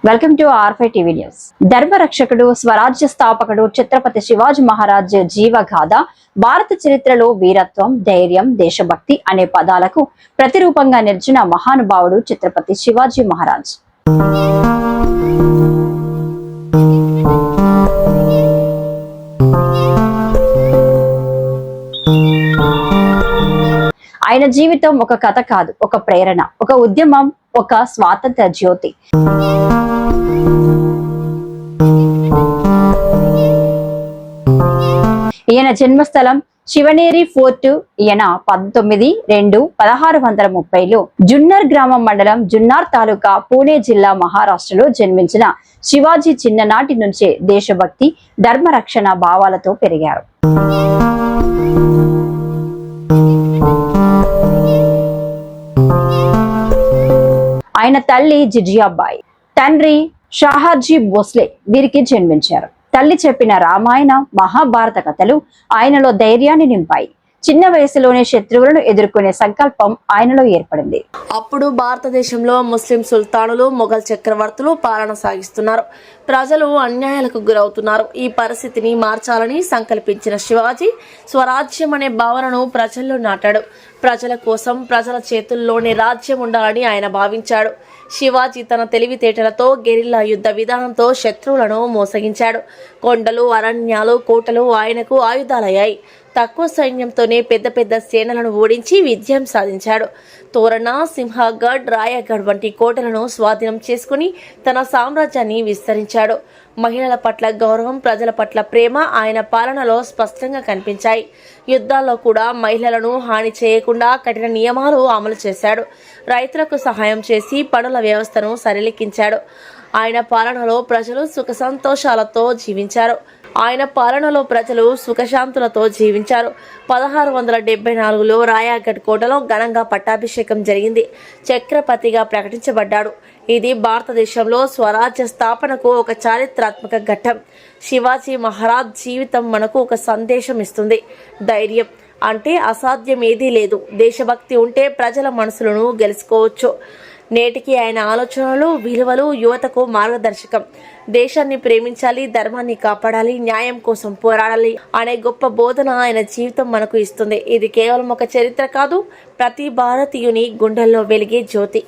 Welcome to R5 TV news. ధర్మరక్షకుడు, స్వరాజ్య స్థాపకుడు ఛత్రపతి శివాజీ మహారాజ్ జీవగాథ భారత చరిత్రలో వీరత్వం, ధైర్యం, దేశభక్తి అనే పదాలకు ప్రతిరూపంగా నిలిచిన మహానుభావుడు ఛత్రపతి శివాజీ మహారాజ్. ఆయన జీవితం ఒక కథ కాదు, ఒక ప్రేరణ, ఒక ఉద్యమం, ఒక స్వాతంత్ర జ్యోతి. ఈయన జన్మస్థలం శివనేరి ఫోర్ట్. ఈయన 19/2/1630లో జున్నర్ గ్రామం మండలం, జున్నార్ తాలూకా, పూణే జిల్లా, మహారాష్ట్రలో జన్మించిన శివాజీ చిన్ననాటి నుంచే దేశభక్తి, ధర్మరక్షణ భావాలతో పెరిగారు. ఆయన తల్లి జిజియాబాయి, తండ్రి షాహాజీ భోస్లే వీరికి జన్మించారు. తల్లి చెప్పిన రామాయణ, మహాభారత కథలు ఆయనలో ధైర్యాన్ని నింపాయి. చిన్న వయసులోనే శత్రువులను ఎదుర్కొనే సంకల్పం ఆయనలో ఏర్పడింది. అప్పుడు భారతదేశంలో ముస్లిం సుల్తానులు, మొఘల్ చక్రవర్తులు పాలన సాగిస్తున్నారు. ప్రజలు అన్యాయాలకు గురవుతున్నారు. ఈ పరిస్థితిని మార్చాలని సంకల్పించిన శివాజీ స్వరాజ్యం అనే భావనను ప్రజల్లో నాటాడు. ప్రజల కోసం, ప్రజల చేతుల్లోనే రాజ్యం ఉండాలని ఆయన భావించాడు. శివాజీ తన తెలివితేటలతో, గెరిల్లా యుద్ధ విధానంతో శత్రువులను మోసగించాడు. కొండలు, అరణ్యాలు, కోటలు ఆయనకు ఆయుధాలయ్యాయి. తక్కువ సైన్యంతోనే పెద్ద పెద్ద సేనలను ఓడించి విజయం సాధించాడు. తోరణ, సింహగఢ్, రాయగఢ్ వంటి కోటలను స్వాధీనం చేసుకుని తన సామ్రాజ్యాన్ని విస్తరించాడు. మహిళల పట్ల గౌరవం, ప్రజల పట్ల ప్రేమ ఆయన పాలనలో స్పష్టంగా కనిపించాయి. యుద్ధాల్లో కూడా మహిళలను హాని చేయకుండా కఠిన నియమాలు అమలు చేశాడు. రైతులకు సహాయం చేసి పనుల వ్యవస్థను సరిలెక్కించాడు. ఆయన పాలనలో ప్రజలు సుఖ సంతోషాలతో జీవించారు. 1674లో రాయగఢ్ కోటలో ఘనంగా పట్టాభిషేకం జరిగింది. చక్రపతిగా ప్రకటించబడ్డాడు. ఇది భారతదేశంలో స్వరాజ్య స్థాపనకు ఒక చారిత్రాత్మక ఘట్టం. శివాజీ మహారాజ్ జీవితం మనకు ఒక సందేశం ఇస్తుంది. ధైర్యం అంటే అసాధ్యం ఏదీ లేదు. దేశభక్తి ఉంటే ప్రజల మనసులను గెలుచుకోవచ్చు. నేటికి ఆయన ఆలోచనలు, విలువలు యువతకు మార్గదర్శకం. దేశాన్ని ప్రేమించాలి, ధర్మాన్ని కాపాడాలి, న్యాయం కోసం పోరాడాలి అనే గొప్ప బోధన ఆయన జీవితం మనకు ఇస్తుంది. ఇది కేవలం ఒక చరిత్ర కాదు, ప్రతి భారతీయుని గుండెల్లో వెలిగే జ్యోతి.